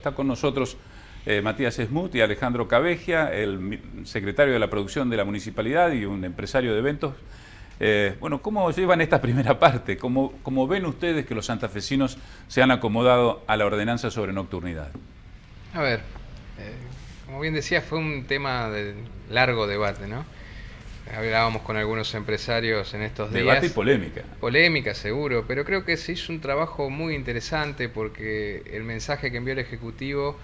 Está con nosotros Matías Smut y Alejandro Cavegia, el secretario de la producción de la municipalidad y un empresario de eventos. Bueno, ¿cómo llevan esta primera parte? ¿Cómo ven ustedes que los santafesinos se han acomodado a la ordenanza sobre nocturnidad? A ver, como bien decía, fue un tema de largo debate, ¿no? Hablábamos con algunos empresarios en estos días. Debate y polémica. Polémica, seguro, pero creo que se hizo un trabajo muy interesante porque el mensaje que envió el Ejecutivo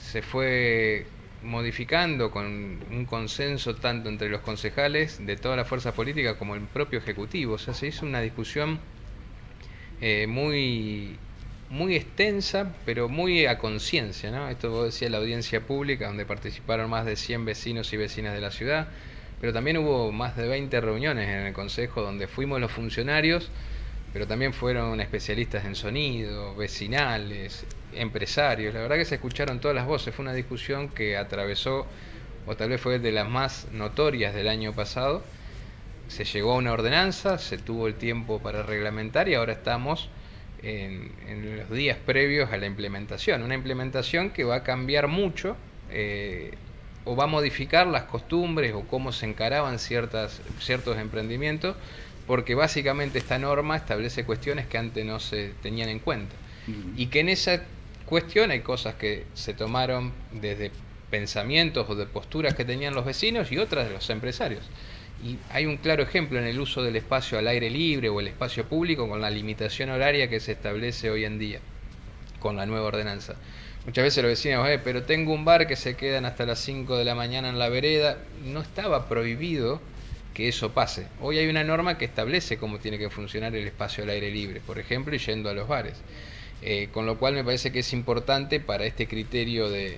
se fue modificando con un consenso tanto entre los concejales de toda la fuerza política como el propio Ejecutivo. O sea, se hizo una discusión muy extensa, pero muy a conciencia, ¿no? Esto vos decías, la audiencia pública, donde participaron más de 100 vecinos y vecinas de la ciudad, pero también hubo más de 20 reuniones en el Consejo donde fuimos los funcionarios, pero también fueron especialistas en sonido, vecinales, empresarios. La verdad que se escucharon todas las voces. Fue una discusión que atravesó, o tal vez fue de las más notorias del año pasado. Se llegó a una ordenanza, se tuvo el tiempo para reglamentar y ahora estamos en los días previos a la implementación. Una implementación que va a cambiar mucho, o va a modificar las costumbres o cómo se encaraban ciertos emprendimientos, porque básicamente esta norma establece cuestiones que antes no se tenían en cuenta. Y que en esa cuestión hay cosas que se tomaron desde pensamientos o de posturas que tenían los vecinos y otras de los empresarios. Y hay un claro ejemplo en el uso del espacio al aire libre o el espacio público con la limitación horaria que se establece hoy en día con la nueva ordenanza. Muchas veces los vecinos, pero tengo un bar que se quedan hasta las 5 de la mañana en la vereda. No estaba prohibido que eso pase. Hoy hay una norma que establece cómo tiene que funcionar el espacio al aire libre, por ejemplo, y yendo a los bares. Con lo cual me parece que es importante para este criterio de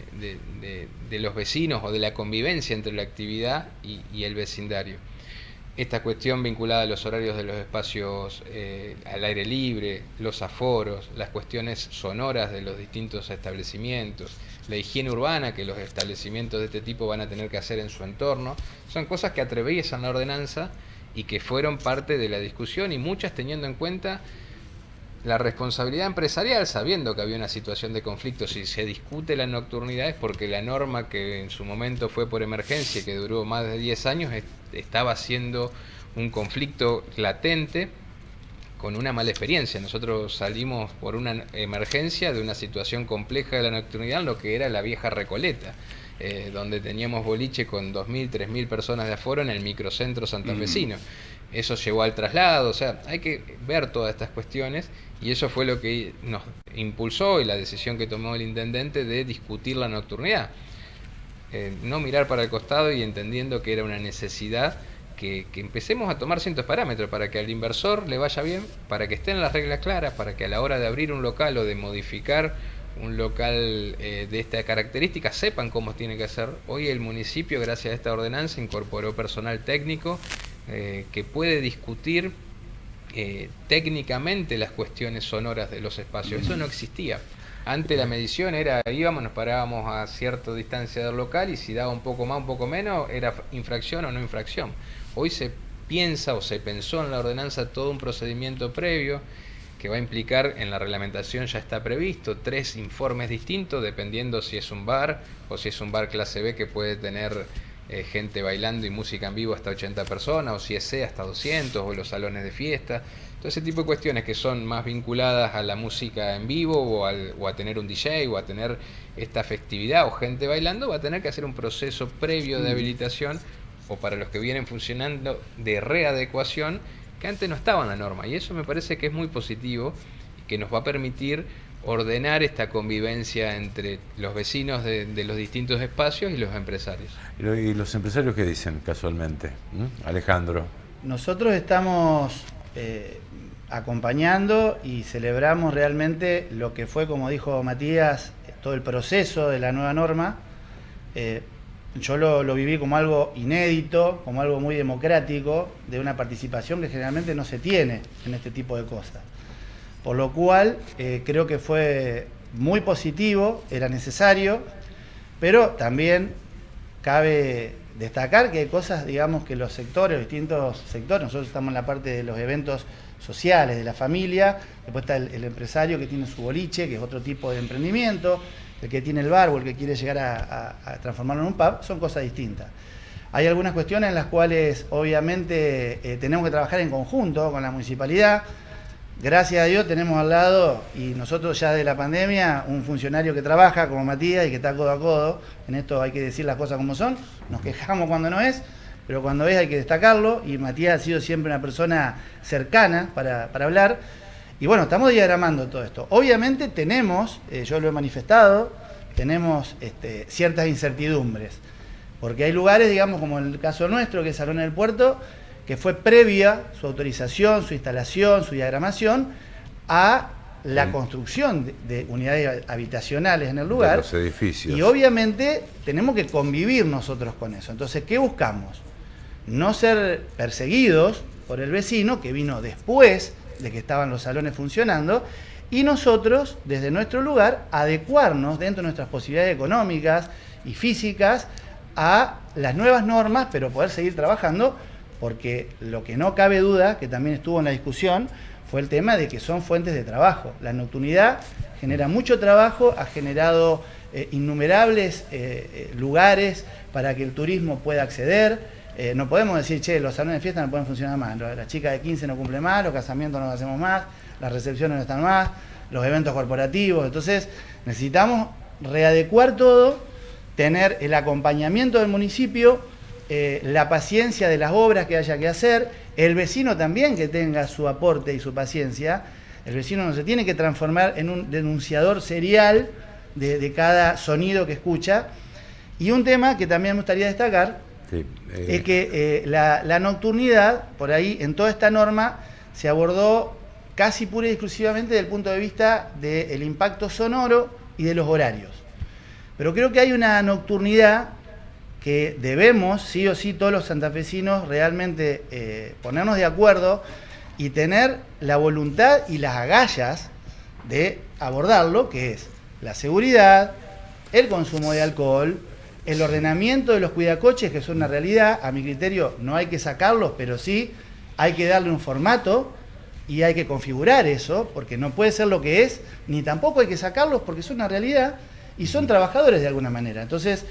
los vecinos o de la convivencia entre la actividad y el vecindario. Esta cuestión vinculada a los horarios de los espacios al aire libre, los aforos, las cuestiones sonoras de los distintos establecimientos, la higiene urbana que los establecimientos de este tipo van a tener que hacer en su entorno, son cosas que atraviesan la ordenanza y que fueron parte de la discusión y muchas teniendo en cuenta la responsabilidad empresarial, sabiendo que había una situación de conflicto. Si se discute la nocturnidad es porque la norma que en su momento fue por emergencia y que duró más de 10 años estaba siendo un conflicto latente con una mala experiencia. Nosotros salimos por una emergencia de una situación compleja de la nocturnidad en lo que era la vieja Recoleta, donde teníamos boliche con 2.000, 3.000 personas de aforo en el microcentro santafesino. Eso llevó al traslado, o sea, hay que ver todas estas cuestiones y eso fue lo que nos impulsó y la decisión que tomó el intendente de discutir la nocturnidad. No mirar para el costado y entendiendo que era una necesidad que empecemos a tomar ciertos parámetros para que al inversor le vaya bien, para que estén las reglas claras, para que a la hora de abrir un local o de modificar un local de esta característica sepan cómo tiene que hacer. Hoy el municipio, gracias a esta ordenanza, incorporó personal técnico que puede discutir técnicamente las cuestiones sonoras de los espacios. Eso no existía. Antes la medición era, íbamos, nos parábamos a cierta distancia del local y si daba un poco más, un poco menos, era infracción o no infracción. Hoy se piensa o se pensó en la ordenanza todo un procedimiento previo que va a implicar, en la reglamentación ya está previsto, 3 informes distintos, dependiendo si es un bar o si es un bar clase B que puede tener gente bailando y música en vivo hasta 80 personas, o si es C hasta 200, o los salones de fiesta. Todo ese tipo de cuestiones que son más vinculadas a la música en vivo o a tener un DJ o a tener esta festividad o gente bailando, va a tener que hacer un proceso previo de habilitación o para los que vienen funcionando de readecuación que antes no estaba en la norma, y eso me parece que es muy positivo y que nos va a permitir ordenar esta convivencia entre los vecinos de los distintos espacios y los empresarios. ¿Y los empresarios qué dicen casualmente? Alejandro. Nosotros estamos acompañando y celebramos realmente lo que fue, como dijo Matías, todo el proceso de la nueva norma. Yo lo viví como algo inédito, como algo muy democrático, de una participación que generalmente no se tiene en este tipo de cosas. Por lo cual creo que fue muy positivo, era necesario, pero también cabe destacar que hay cosas, digamos, que los sectores, los distintos sectores, nosotros estamos en la parte de los eventos sociales, de la familia, después está el empresario que tiene su boliche, que es otro tipo de emprendimiento, el que tiene el bar o el que quiere llegar a transformarlo en un pub, son cosas distintas. Hay algunas cuestiones en las cuales obviamente tenemos que trabajar en conjunto con la municipalidad. Gracias a Dios tenemos al lado, y nosotros ya de la pandemia, un funcionario que trabaja como Matías y que está codo a codo. En esto hay que decir las cosas como son. Nos quejamos cuando no es, pero cuando es hay que destacarlo. Y Matías ha sido siempre una persona cercana para hablar. Y bueno, estamos diagramando todo esto. Obviamente tenemos, yo lo he manifestado, tenemos ciertas incertidumbres. Porque hay lugares, digamos, como el caso nuestro, que es Salón del Puerto, que fue previa su autorización, su instalación, su diagramación, a la construcción de unidades habitacionales en el lugar. De los edificios. Y obviamente tenemos que convivir nosotros con eso. Entonces, ¿qué buscamos? No ser perseguidos por el vecino, que vino después de que estaban los salones funcionando, y nosotros, desde nuestro lugar, adecuarnos dentro de nuestras posibilidades económicas y físicas a las nuevas normas, pero poder seguir trabajando, porque lo que no cabe duda, que también estuvo en la discusión, fue el tema de que son fuentes de trabajo. La nocturnidad genera mucho trabajo, ha generado innumerables lugares para que el turismo pueda acceder. No podemos decir, che, los salones de fiesta no pueden funcionar más, las chicas de 15 no cumplen más, los casamientos no los hacemos más, las recepciones no están más, los eventos corporativos. Entonces necesitamos readecuar todo, tener el acompañamiento del municipio, la paciencia de las obras que haya que hacer, el vecino también que tenga su aporte y su paciencia. El vecino no se tiene que transformar en un denunciador serial de cada sonido que escucha. Y un tema que también me gustaría destacar, sí, es que la nocturnidad, por ahí en toda esta norma, se abordó casi pura y exclusivamente desde el punto de vista del impacto sonoro y de los horarios. Pero creo que hay una nocturnidad que debemos, sí o sí, todos los santafesinos realmente ponernos de acuerdo y tener la voluntad y las agallas de abordarlo, que es la seguridad, el consumo de alcohol, el ordenamiento de los cuidacoches, que son una realidad. A mi criterio no hay que sacarlos, pero sí hay que darle un formato y hay que configurar eso, porque no puede ser lo que es, ni tampoco hay que sacarlos porque son una realidad y son trabajadores de alguna manera. Entonces,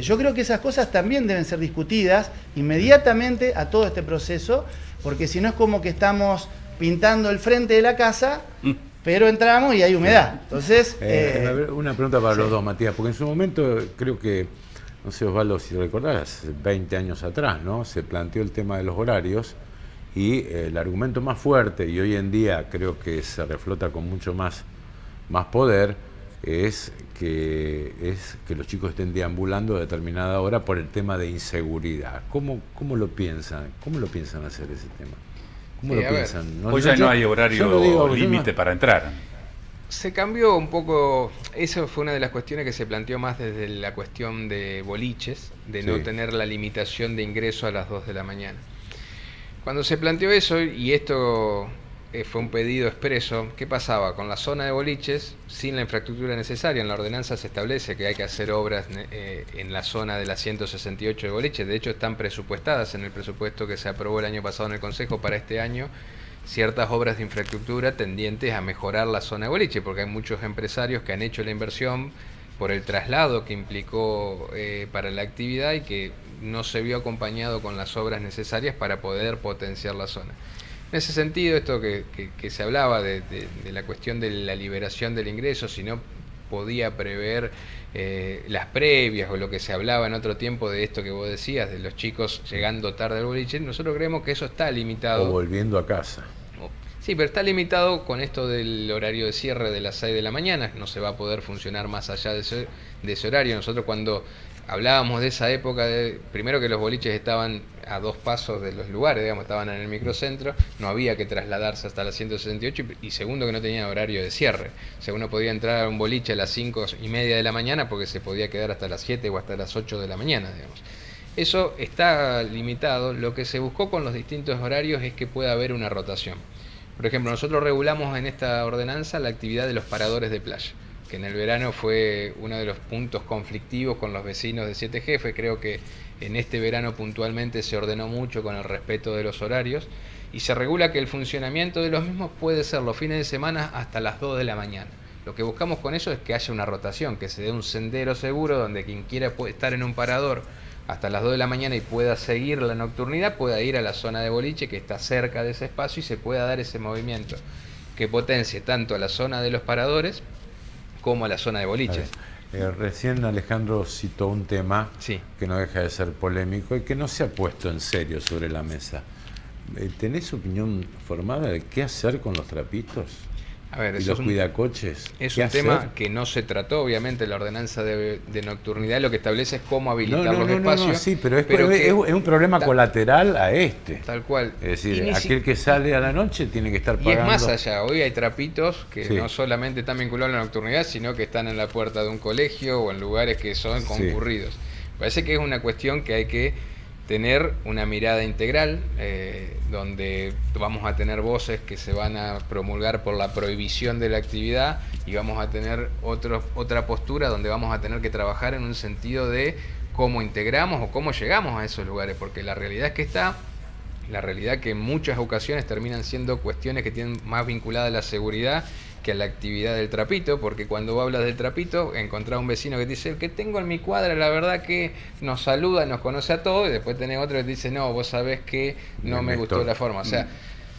yo creo que esas cosas también deben ser discutidas inmediatamente a todo este proceso, porque si no es como que estamos pintando el frente de la casa, pero entramos y hay humedad. Entonces, una pregunta para los dos, Matías, porque en su momento creo que, no sé, Osvaldo, si recordás, 20 años atrás, ¿no? Se planteó el tema de los horarios y el argumento más fuerte, y hoy en día creo que se reflota con mucho más poder, es que los chicos estén deambulando a determinada hora por el tema de inseguridad. ¿Cómo lo piensan? ¿Cómo lo piensan hacer ese tema? ¿Cómo lo piensan? Hoy ya no hay horario límite para entrar. Se cambió un poco, eso fue una de las cuestiones que se planteó más desde la cuestión de boliches, de no tener la limitación de ingreso a las 2 de la mañana. Cuando se planteó eso, y esto fue un pedido expreso, ¿qué pasaba? Con la zona de boliches, sin la infraestructura necesaria, en la ordenanza se establece que hay que hacer obras en la zona de las 168 de boliches, de hecho están presupuestadas en el presupuesto que se aprobó el año pasado en el Consejo para este año, ciertas obras de infraestructura tendientes a mejorar la zona de boliche, porque hay muchos empresarios que han hecho la inversión por el traslado que implicó para la actividad y que no se vio acompañado con las obras necesarias para poder potenciar la zona. En ese sentido, esto que se hablaba de la cuestión de la liberación del ingreso, si no podía prever las previas o lo que se hablaba en otro tiempo de esto que vos decías, de los chicos llegando tarde al boliche, nosotros creemos que eso está limitado. O volviendo a casa. Sí, pero está limitado con esto del horario de cierre de las 6 de la mañana, no se va a poder funcionar más allá de ese horario. Nosotros cuando hablábamos de esa época, primero que los boliches estaban a 2 pasos de los lugares, digamos, estaban en el microcentro, no había que trasladarse hasta la 168 y segundo que no tenían horario de cierre. O sea, uno podía entrar a un boliche a las 5:30 de la mañana porque se podía quedar hasta las 7 o hasta las 8 de la mañana, digamos. Eso está limitado. Lo que se buscó con los distintos horarios es que pueda haber una rotación. Por ejemplo, nosotros regulamos en esta ordenanza la actividad de los paradores de playa, que en el verano fue uno de los puntos conflictivos con los vecinos de Siete Jefes. Creo que en este verano puntualmente se ordenó mucho con el respeto de los horarios y se regula que el funcionamiento de los mismos puede ser los fines de semana hasta las 2 de la mañana. Lo que buscamos con eso es que haya una rotación, que se dé un sendero seguro donde quien quiera estar en un parador hasta las 2 de la mañana y pueda seguir la nocturnidad, pueda ir a la zona de boliche que está cerca de ese espacio y se pueda dar ese movimiento que potencie tanto a la zona de los paradores como a la zona de boliches. Recién Alejandro citó un tema Sí. que no deja de ser polémico y que no se ha puesto en serio sobre la mesa. ¿Tenés opinión formada de qué hacer con los trapitos? A ver, ¿Y los cuidacoches? Es ¿Qué un hacer? tema que no se trató, obviamente, la ordenanza de nocturnidad lo que establece es cómo habilitar los espacios. Sí, pero es que un problema colateral a este. Tal cual. Es decir, aquel que sale a la noche tiene que estar pagando. Y es más allá, hoy hay trapitos que Sí. no solamente están vinculados a la nocturnidad, sino que están en la puerta de un colegio o en lugares que son concurridos. Parece que es una cuestión que hay que tener una mirada integral, donde vamos a tener voces que se van a promulgar por la prohibición de la actividad y vamos a tener otra postura donde vamos a tener que trabajar en un sentido de cómo integramos o cómo llegamos a esos lugares, porque la realidad es que la realidad que en muchas ocasiones terminan siendo cuestiones que tienen más vinculada a la seguridad que a la actividad del trapito, porque cuando vos hablas del trapito, encontrás un vecino que te dice, el que tengo en mi cuadra, la verdad que nos saluda, nos conoce a todos, y después tenés otro que te dice, no, vos sabés que no me gustó la forma. O sea,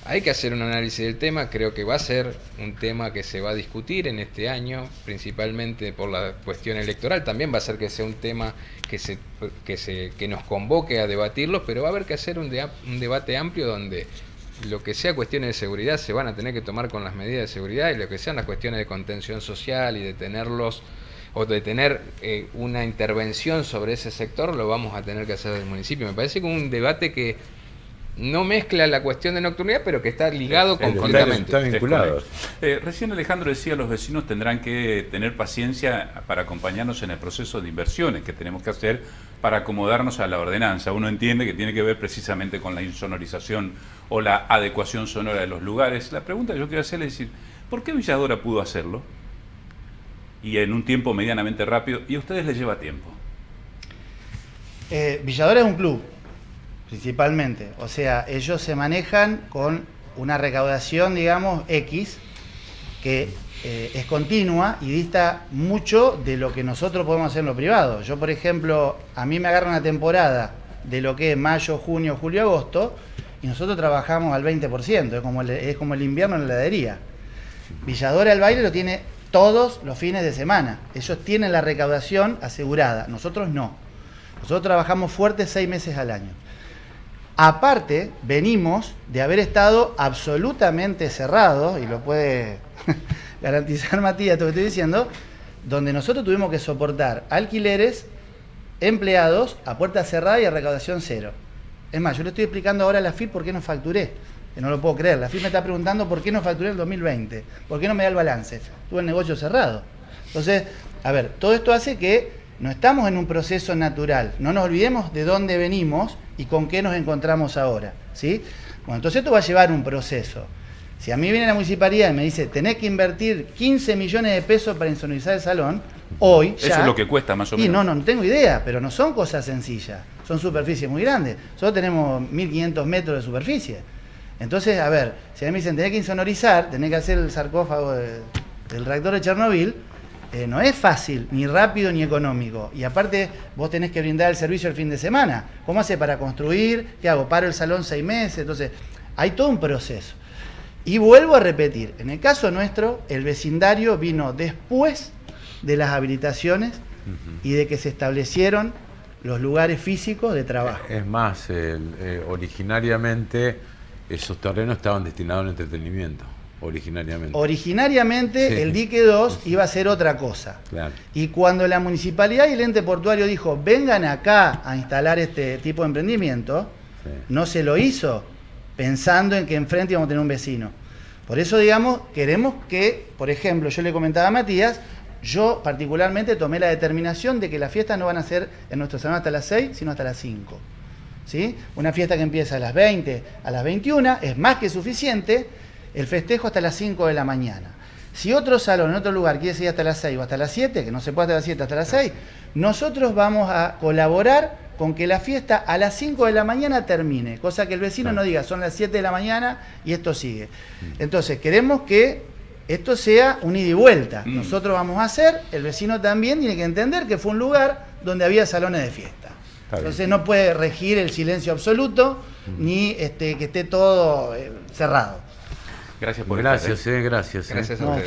hay que hacer un análisis del tema, creo que va a ser un tema que se va a discutir en este año, principalmente por la cuestión electoral, también va a ser que sea un tema que nos convoque a debatirlo, pero va a haber que hacer un debate amplio donde lo que sea cuestiones de seguridad se van a tener que tomar con las medidas de seguridad, y lo que sean las cuestiones de contención social y de tenerlos o de tener una intervención sobre ese sector, lo vamos a tener que hacer del municipio. Me parece que un debate que no mezcla la cuestión de nocturnidad, pero que está ligado conjuntamente. Está vinculado. Recién Alejandro decía, los vecinos tendrán que tener paciencia para acompañarnos en el proceso de inversiones que tenemos que hacer para acomodarnos a la ordenanza. Uno entiende que tiene que ver precisamente con la insonorización o la adecuación sonora de los lugares. La pregunta que yo quiero hacerle es decir, ¿por qué Villadora pudo hacerlo? Y en un tiempo medianamente rápido, y a ustedes les lleva tiempo. Villadora es un club, principalmente. O sea, ellos se manejan con una recaudación, digamos, X, que es continua y dista mucho de lo que nosotros podemos hacer en lo privado. Yo, por ejemplo, a mí me agarra una temporada de lo que es mayo, junio, julio, agosto, y nosotros trabajamos al 20%, es como el invierno en la heladería. Villadora el baile lo tiene todos los fines de semana. Ellos tienen la recaudación asegurada, nosotros no. Nosotros trabajamos fuerte 6 meses al año. Aparte, venimos de haber estado absolutamente cerrados, y lo puede garantizar Matías, esto que estoy diciendo, donde nosotros tuvimos que soportar alquileres, empleados a puerta cerrada y a recaudación cero. Es más, yo le estoy explicando ahora a la FIP por qué no facturé, que no lo puedo creer. La FIP me está preguntando por qué no facturé el 2020, por qué no me da el balance. Tuve el negocio cerrado. Entonces, a ver, todo esto hace que no estamos en un proceso natural. No nos olvidemos de dónde venimos y con qué nos encontramos ahora, ¿sí? Bueno, entonces esto va a llevar un proceso. Si a mí viene la municipalidad y me dice, tenés que invertir 15 millones de pesos para insonorizar el salón, hoy ya... Eso es lo que cuesta más o menos. Y no tengo idea, pero no son cosas sencillas. Son superficies muy grandes. Nosotros tenemos 1.500 metros de superficie. Entonces, a ver, si a mí me dicen, tenés que insonorizar, tenés que hacer el sarcófago del reactor de Chernobyl, no es fácil, ni rápido, ni económico. Y aparte, vos tenés que brindar el servicio el fin de semana. ¿Cómo hace para construir? ¿Qué hago? Paro el salón 6 meses. Entonces, hay todo un proceso. Y vuelvo a repetir, en el caso nuestro, el vecindario vino después de las habilitaciones y de que se establecieron los lugares físicos de trabajo. Es más, originariamente esos terrenos estaban destinados al entretenimiento. Originariamente sí. El dique 2 iba a ser otra cosa. Claro. Y cuando la municipalidad y el ente portuario dijo, vengan acá a instalar este tipo de emprendimiento, sí. No se lo hizo pensando en que enfrente íbamos a tener un vecino. Por eso, digamos, queremos que, por ejemplo, yo le comentaba a Matías, yo particularmente tomé la determinación de que las fiestas no van a ser en nuestro salón hasta las 6, sino hasta las 5. ¿Sí? Una fiesta que empieza a las 20, a las 21, es más que suficiente. El festejo hasta las 5 de la mañana. Si otro salón en otro lugar quiere seguir hasta las 6 o hasta las 7, que no se puede hasta las 7, hasta las 6, nosotros vamos a colaborar con que la fiesta a las 5 de la mañana termine, cosa que el vecino no diga, son las 7 de la mañana y esto sigue. Entonces, queremos que esto sea un ida y vuelta. Nosotros vamos a hacer, el vecino también tiene que entender que fue un lugar donde había salones de fiesta. Entonces no puede regir el silencio absoluto ni que esté todo cerrado. Gracias por Gracias, gracias. Gracias a No, ustedes.